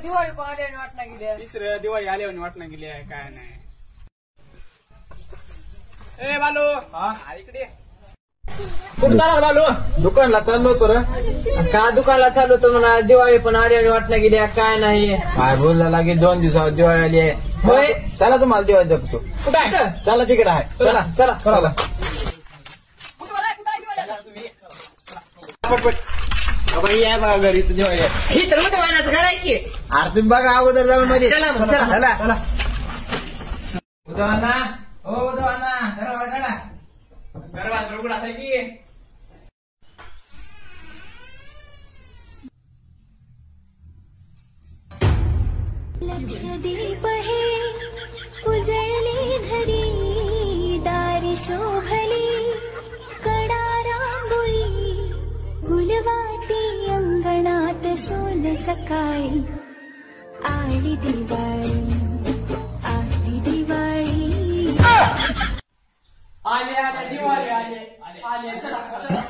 दिवाळी पण आल्याने वाटणं गेली. तिसरं दिवाळी आल्याने वाटणं गेली आहे काय नाही. ए बालू इकडे कुठं चालला बालू? दुकानला चाललो होतो रे. का दुकानला चालू होतो म्हणा? दिवाळी पण आल्याने वाटणं गेली काय नाही. काय बोलला लागेल 2 दिवसावर दिवाळी आली आहे. होय. चला तुम्हाला दिवाळी जगतो. कुठं आहे? चला तिकडे आहे. चला चला चला या बघा घरी दिवाळी आहे. ही तर उद्याचं घर आहे की. अरे तुम्ही बघा अगोदर जाऊन मध्ये. चला मग, चला. चला उद्याना हो उद्याना दरवाजा काढा. दरवाजा उघडा आहे की. लक्षदीप हे उजळली घरी दारी शोभली कडा रांगोळी गुलवाती अंगणात सोन सकाळी आली दिवाळी आली दिवाळी आले आले दिवाळी आले आले चला चला